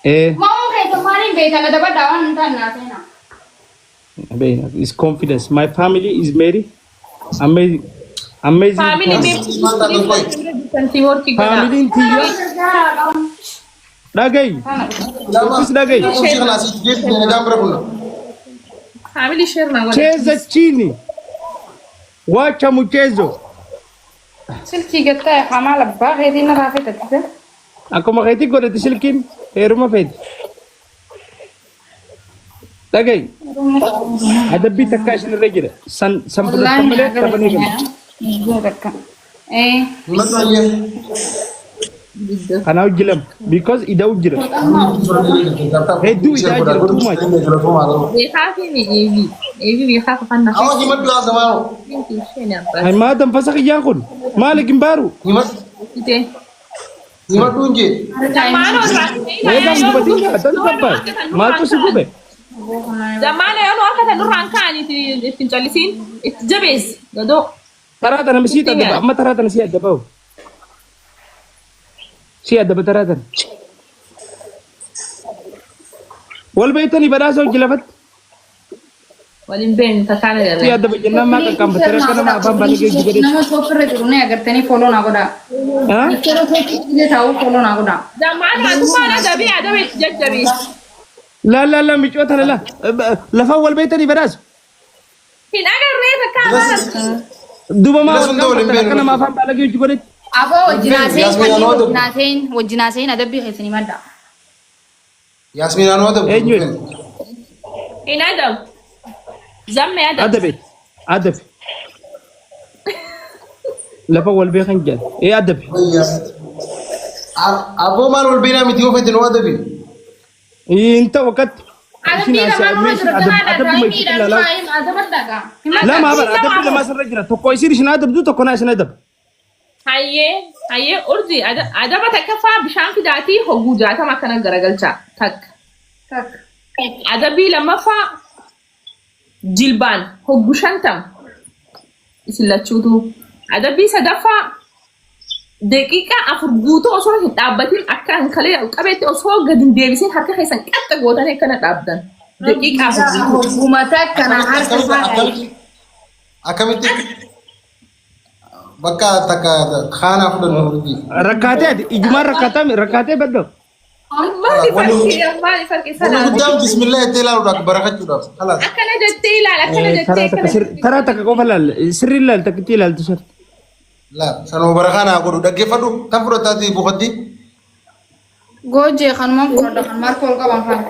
Eh, Mau kayak kemarin beda nggak dapat dawan entar nasena. it's confidence. My family is very amazing, amazing family family. Family in Tia. Dagay. Focus dagay. family share na wala Cheza chini. Wacha mchezo. Silki gata ya kama labba kayak ini rafi tadi. Ako makiti ko na tisilkin. Pero mafed. Dagay. Ada bita cash na regular. Sampai tambale tabani ka. Kana ujilam because ida ujilam. Hey do ida ujilam too much. بيخاف من ايفي بيخاف فانا Ay madam pasak yakun. Malik imbaru. زمان Edang dubating atan sabay. Mato sigube. زمان يا نور كان نور عن كان تنجلسين تجبس دو Taratan na bisita diba? Amma taratan na siya diba? Siya diba taratan? Wal ba ito ni Badaso gilafat? ولين بين تكان Siya diba dyan na makakambatara ka na mabambalik yung juga dito? Nama sopir itu nih agar tani follow nago dah. Ha? Kalau saya tahu follow nago dah. زمان ما تمانا دبي ادبي ججبس La, michota la. Lafa wal ba ito ni Badaso? هنا اگر ريت كان Duba ma ka na mabambalik yung juga dito? Abo wajinasein ada bi kayak mada. Yasmin ano daw? Enyo. هنا دم زم يا دم Adabi. Lafa wal ba kan jan? Adabi. Abo man wal bina miti ko fetin wada bi. Inta wakat. Ada bi nama mana Adabi may pitila la. ada benda ka. La ma bar adabi la masar rajina. To ko isir shina adab du to ko na shina adab. هي أرضي أدا بتكفى بشان في داتي هو جاتا ما كان جرجلتا تك أدا بي لما فا جلبان هو بشانتم إسلا تشوتو أدا بي سدفا دقيقة أفرجوتو أصلا هتابتين أكان خليه أو كبيت أصلا قدم ديفيسين حتى خيسان كتة قوتاني كانت أبدا دقيقة أفرجوتو Hukumatak kana harus pakai. Akamit bakka taka khana fudan hurdi. Rakate ijma rakate baddo. ما في فرق Wala سنة gudam bismillah tela udah barakatu dah. Khalas. أكنا جتيلا أكنا جتيلا Tara taka ko falal sirrilal taktilal tusar. La sanu barakana aku udah gefadu kam fudan tadi bukhadi. Goje kan mau produk kan markol ka bang kan.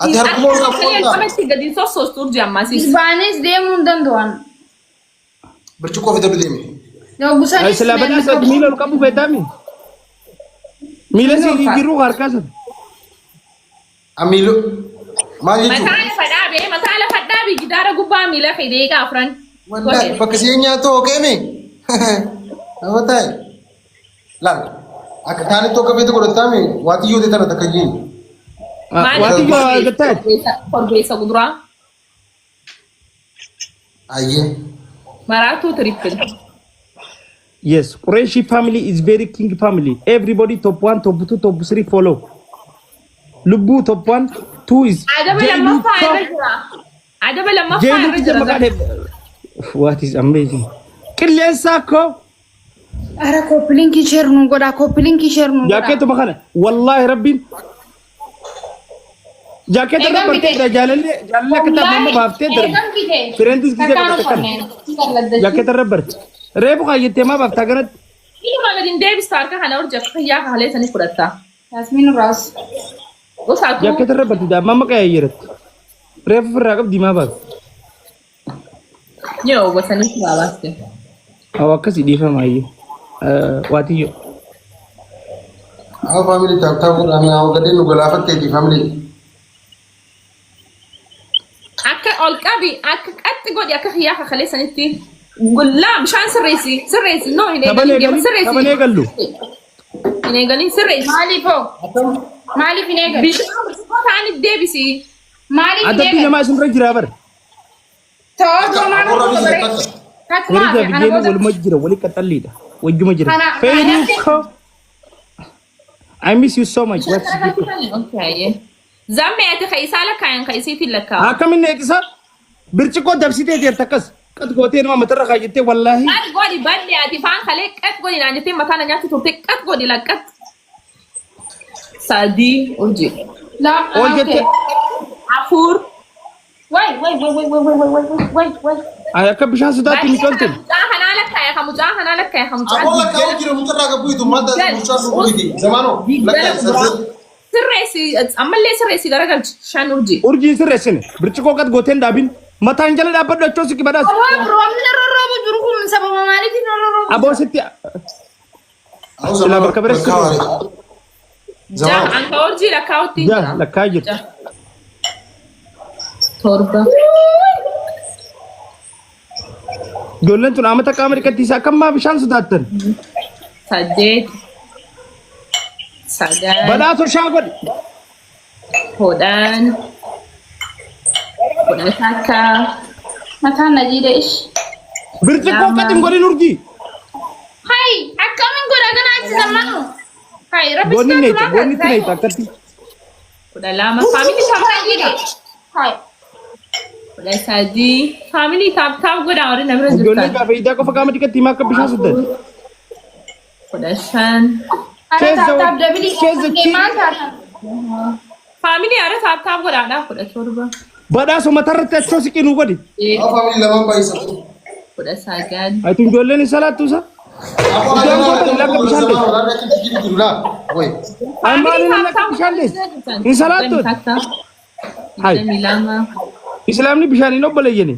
Ati har kumol ka fudan. كمان تقدر تصوص ترجع ما سيس Isbanis dia mundan doan. Bercukup itu demi. Yo busan Ay salabat na sa milal ka bu betami. Milal si giru harkasan. Amilu. Maju. مثلا فدابي مثلا فدابي جدار قبا ميلا خيديك أفران Wallahi pakasinya tuh oke mi. Apa tay? Lan. Akatani tuh kabe itu kudu tami. Wati yudi tanah takajin. Wati ba gatat. فربيسا قدرا Aye. مراتو تريبل Yes, Qureshi family is very king family. Everybody top 1, top 2, top 3 follow. Lubu top 1, 2 is عجب لما فاير عجب لما فاير What is amazing. Kilian sako. Ara kopling ki share nu goda kopling ki share nu. Jaket makana. Wallahi rabbin. Jaket rabbar te jalale kita mama bafte dar. Friends ki jaket. Jaket rabbar. Rebu ka yete ma bafta ganat. إنه ما قدين ديفيس تاركا هنا ورجع خيا خالي سني فرتا Yasmin Ras. وساتو Jaket rabbar da mama kaya yirat. Rebu ragab di ma baf. يو بسني فلاسته Awak kasi di fama yi. Wati yo. Aku family tak tahu kami aku gede nunggu lafat di family. أكا أولكابي أكا أتقول يا كخيا خالي سنتي قول لا مشان سريسي نو هنا Tabane gallu. هنا قالين سريسي Mali po. Mali vinegar. بيشان عن الديفيسي Mali Ada vinegar. pinjama sun jirabar. Todo mana Orang ko bisa bare. kata. Katma Wali da ana bigeni bodo. wal majira wali katallida. Wajju majira. Kana- Fayru kana- ko. I miss you so much. What's Okay. Zamme ati khaisala kayan khaisiti laka. كم إنك برتشكو دبسيتي تيرتكس قد قوتين ما مترى خاجتي والله. Kat godi bandi ati fan khale kat godi na nyati matana nyati to kat godi la kat. Sadi oji. لا أوجت Afur. وي أنا كبشان سداتي نكلتن. Mujahana laka ya mujahana laka ya أقول لك أول كيلو متر راجع بيدو ما ده مشان بيدي زمانه لك يا سيد sirresi amma le sirresi garagal shan urji. أرجين سرسنة برتشكو قد قوتين دابين ما تانجل دابد دكتور سكي بداس. من سبب مالتي أبو ستي أو لا بركبر السر. Ja anka urji la kauti. يا لا كاجر. Torba. جولن تنام تكامل كتيسا كم ما بشان سداتن. Sadet. Sadan. بداس وشاغل. Hodan. Hodan taka. مكان نجيد ايش برتشكو قد نقولين أرجي. هاي اكمل قول انا عايز زمانه هاي ربي قولني نيتا كتي. Hodan lama family sama gida. هاي Hodan sadi family tam goda ori namre جولن zutan. كافيدا كوفا كامل كتي ما كبشان سدات. Hodan shan. انا Chase the- تعب دبلي chase the key. ما تعرف Family ara tam goda na hodan torba. بداس وما ترى تشوف سكي نقولي. أو فاميلي لما بايسا Hodan sagan. أيتون جولن سالات توسا. أقول لك أنا زمانه لا لكن تجيب تقول وي أما أنا لك بشان ليس. إن سالات تو. هاي. Milama. إسلام ني بشاني نوبل يجني.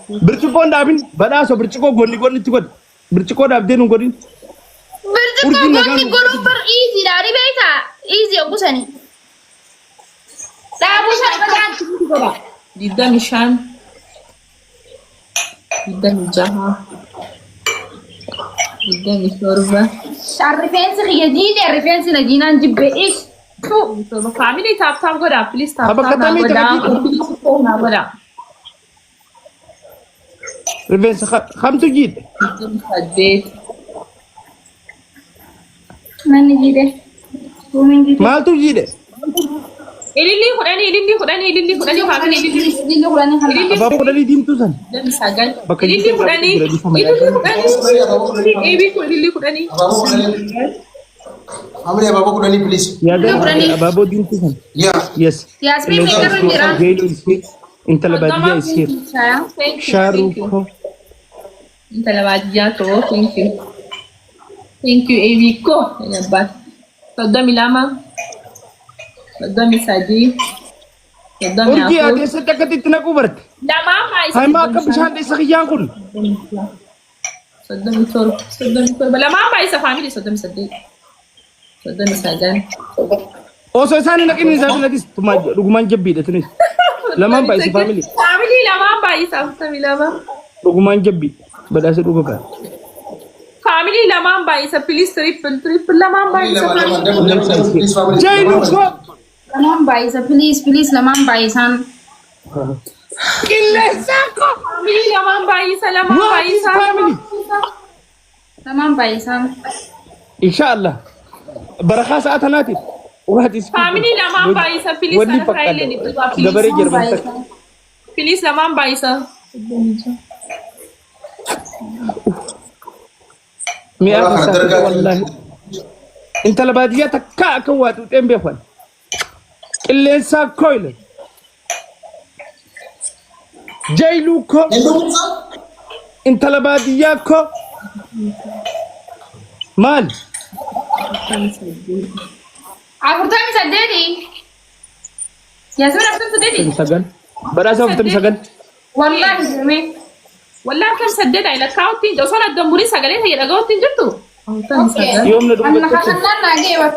برتشكو دابين بداس وبرتشكو غوني تقول. برتشكو دابدين غوني. برتقال قولي قولوا بر ايزي داري بيتا ايزي ابو سني لا ابو سني بدان Dida mishan. Dida mijaha. Dida misorba. الريفنس جديد الريفنس نجينا نجيب ايش شو Family tam goda please tam Apa kata mi goda. Goda. ريفنس خم تجيد. Sadet. من نجيده ومن نجيده ما تجيد. Ilili family ilili. دي اللي قولاني خلاص أبا أقول لي دين توسان. Dan sagan. Bakal Ilili kita kudani. berada di sama Ilili kudani. Ebi ko ilili kudani. فاميلي يا بابا كلني بليز يا ده أبا أبو دين توسان. يا Yes. ياسمين ميكر ميران جيلو إسكير. إنت لبادية إسكير. شاروخو. Inta la badia to. Thank you. Thank you Ebi ko. Ya ba. Todami lama. Todami sadi. Todami أرجي aku. أدي ستة كتير كوبرت. Lama mai. هاي ما كبشان دي سخيان كل. Sodami torba. Lama mai sa family sodami sadi. Sodami sagan. أوسو إنسان إنك إني زابي لديس تما رغمان جبي ده تني. لما بايس family. Family lama mai sa family lama. رغمان جبي. بدأ سرقة. Family lama mai sa please triple lama mai sa family. بليز فاميلي جيلو كو. لمان بايسا بليز لمان بايسان كله ساكو. Family lama mai sa lama What mai is sa. family? لمان بايسان إن شاء الله. بركة ساعة ناتي. واحد إسكير. Family lama mai sa please ولي sa kaile ni فقط. please. دبري جربان تك. Please lama mai sa. مئة ساعة والله. أنت لبادية تكا كوات وتم بيفن. اللي ساكويل. جيلو كو. أنت لبادية كو. مال. عفرتها مسددي ياسمين عفرتها مسددي تمسجن. بدأ سوف تمسجن. والله زمين والله كم سدد على كاوتين جو صار الدموري سجلين هي لقاوتين جتو. يوم ندوق أنا تكتب. خلنا نجيبك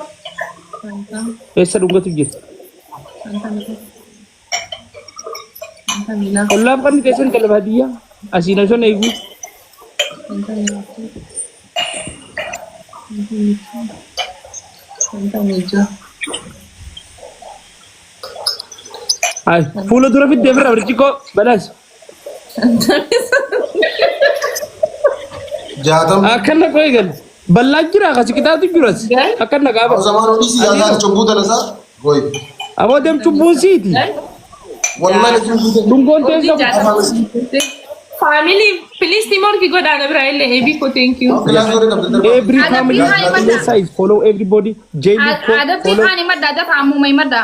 إيش ندوق تجيب. والله بكرة نتيجة كلبادية. أسينا شو نيجو. هاي فولو دورا في الدبر أوريكو بلاش. جاتم أكنك ويجل بلاجرا خسكتات جرس أكنك أبا زمان وديسي جاتم شبوت أنا صار وي أبا دم تبون سيتي والله شبوت دونغون تيجا family please Timor ki godana braille heavy ko thank you كلاس دوري كابتن every family size follow everybody Jamie ada follow pihani madda ada kamu mai madda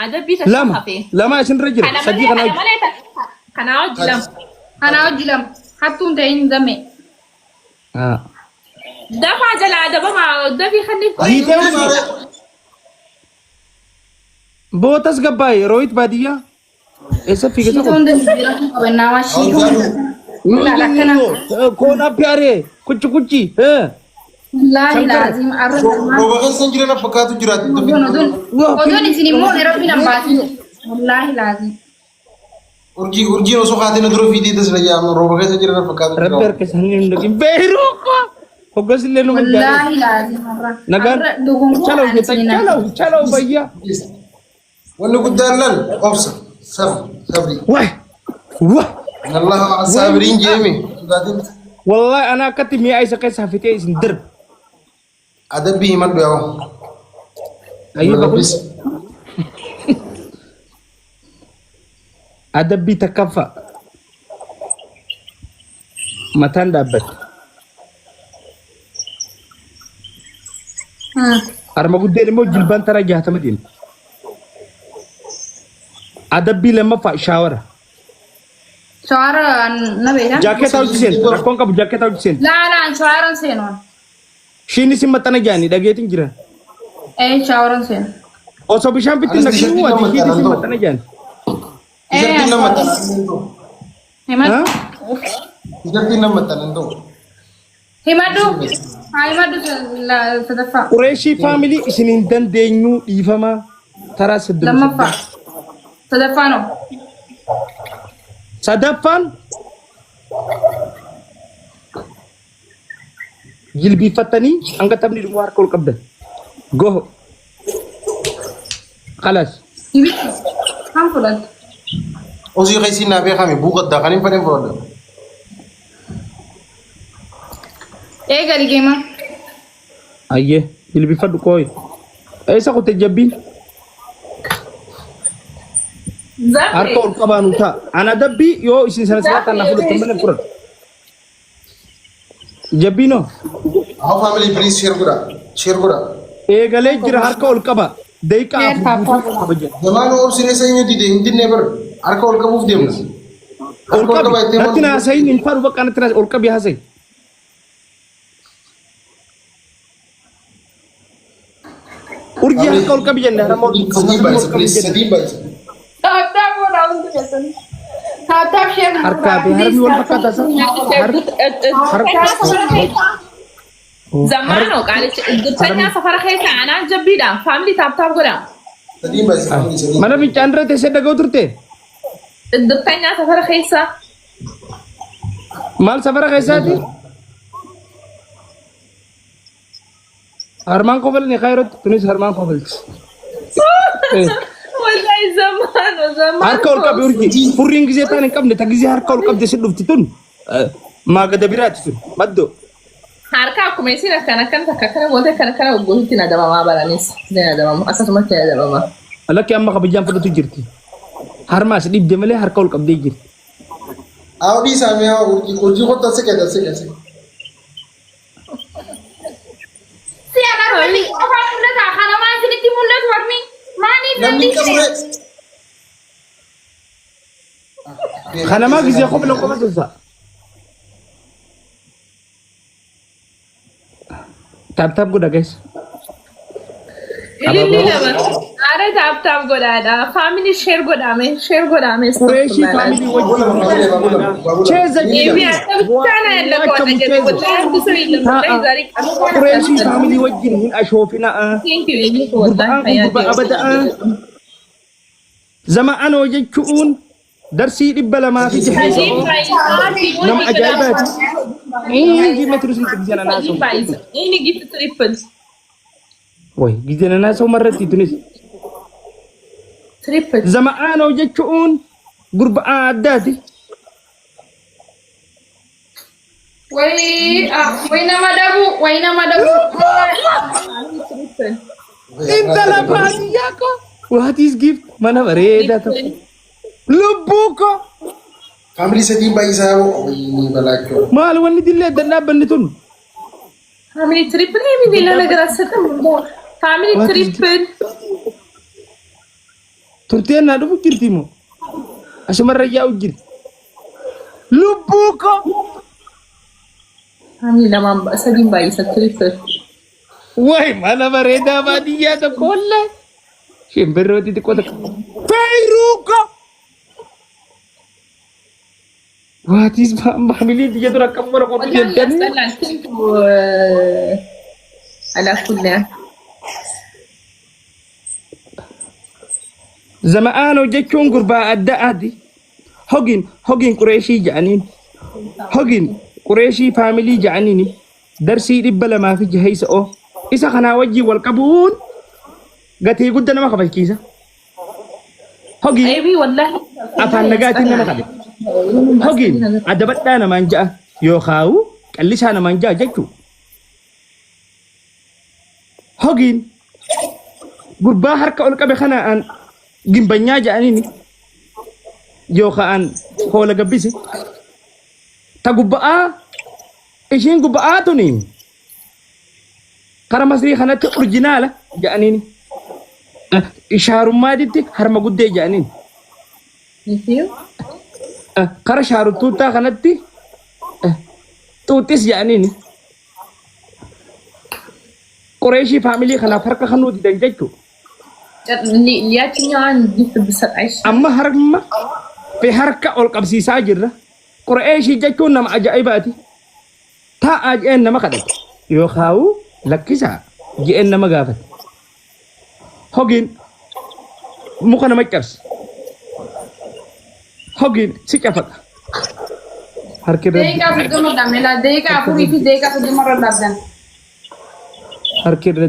ada bisa لما لما عشان رجل صديق أنا kana wajilam ana wajilam hatun tayin zame dafa jala da ba ma dafi khanni بوتس قباي رويت بادية إيش في كذا Itu ndizira kabena washi كون أبياره كوتش كوتشي wallahi lazim arrahman روبا كان سنجرنا فكاتو جرات odon isini mo rabbi lambati wallahi lazim urji no so خاتين درو فيدي دس ليا روبا كان سنجرنا فكاتو ربير كسانين لكن بيروكو فوكس لينو من جاري wallahi lazim نقال چلو kita چلو भैया وانا قدام لن ابصر صبري واه واه الله على الصابرين جيمي والله أنا كتب مي عايزة كيس هفتي اسم درب ادبي من بيو أيوة بقول أدبي تكفى متان دابت أرما قد دير مو جلبان ترى جهة مدين أدبي لما فا شاورة suara nabe ya جاكيت أو جسين ركون كاب جاكيت أو جسين la suara senon شيني سمتنا جاني دقيتين جرا suara sen أو سبي شام بيتين أنا نكشوا استشهدت دي لما شيني تنانتو. سمتنا جاني جرتين لما ها hemat جرتين لما تنانتو hemadu hemadu sadafa قريشي فاميلي إسنين دن دينيو إيفما ترى سدم lama fa sadafa no سدفان جلبي فتني أنك تبني دوار كل قبضة جو خلاص ibi hamfulan اوزي قيسي نابي خامي بوغد داخلين فدين فرد gari gema أيه جلبي فتو كوي إيش أخو تجبين zafi أركو القبانو تا أنا دبي يو إسن سنة سنة نفذ تمنى فرد جبينو هاو فاميلي بليز شير كورا إيه قالي جرا أركو القبا ديكا أبجد زمان اور سيري سينيو دي هندي نيبر اركو الكبوف ديمنا اركو الكبا القبا يتيمون نتنا سين إنفارو بكانت تنا القبا هسي أرجع أركو القبا جنة رمو سديم بايس بليز سديم بايس tap wo daun tu jason tap share harkabe harbi wal bakata sa zamano قالت الدنيا سفر خيسة أنا جبيدا family تاب تاب قدا سديم بايس سديم mana bi chandra te sedda gauturte الدنيا سفر خيسة mal safara kaisati harman kofel ni khairot tunis harman kofel والله زمان وزمان harka ol kabe urji furring gize tan kamne tagize harka ol kabde seddu titun ma gada birati tun maddo harka kuma yasina kana kana wata kana gohiti na da mama balanis dina da mama aka suma da mama alaki amma ka bijam fadu jirti harma sedib demale harka ol kabde jirti आओ दी सामने आओ उर्जी को तसे कैसे si anak ni apa udah tak kana masih di timulat warmi mani नमनी nanti कमरे khana ma gize khobla ko madza tap goda guys ini lama are tap goda family share goda me Quraishi family wajib cheza Ibi kana la ko da jabi wallahi ku so illa wallahi zari Quraishi family wajib min ashofina thank you ini ko wallahi gurba abada zama ana wajibun درسي دبلا ما في نم عجائبات إيه ما ترسل تجينا ناس ini gitu triple وي جينا ناس مرة تونس triple زما أنا وجدتون قرب عاداتي Wayna madabu, wayna madabu. Intala baadiyyaa ko. What is gift? Mana bareedaa ta'u. Lubbuu ko. Family sadii baay'isaa ni balaachuu. Maal wanni dillee adda dhaabbanni tun? Family triple ni nila nagrasatan mo. Family triple. Turteen naa dhufu jirti moo? Asumarra yaa'u jirti. Lubbuu ko. Family naman sadii baay'isa triple. Way mana bareedaa baadiyyaa tokko wallee. Shimbirrooti xiqqoo takka. Fayyiruu ko. What is family biyya dura akkam bara qotu jettanii? Ala kulli. Zama'aanoo jechuun gurbaa adda addi. Hogin Qureeshii ja'aniin. Hogin Qureeshii faamilii ja'aniini. Darsii 206 isa kanaa wajjin wal qabuun gatii guddaa nama kabachiisa. Hogin Aybi wallahi. afaan nagaatiin nama qabe. Hogin adabadhaa namaan ja'a yookaan qallisaa namaan ja'a jechuudha. Hogin gurbaa harka ol qabe kanaan gimbanyaa ja'aniini yookaan hoola gabbise. Ta gubba'aa ishiin gubba'aa tuni kara masrii kanatti orjinaala ja'aniini. Shaarummaatitti harma guddee ja'aniini. Kara shaaruttuutaa kanatti xuuxxis ja'aniini. Qureeshii faamilii kanaaf harka kanuu didan jechuudha. Lihatnya gitu besar Aisyah. Amma harma fi harka ol qabsiisaa jirra. Qureeshii jechuun nama ajaa'ibaati. Taa'aa je'een nama kadhate yookaan lakkisaa je'een nama gaafate. Hogin muka nama cabse. Hogin si cafaqa. Harkirra Deeqaa fudduma dhamela, deeqaa afurii fi deeqaa fudduma irra dhabdan. harkirra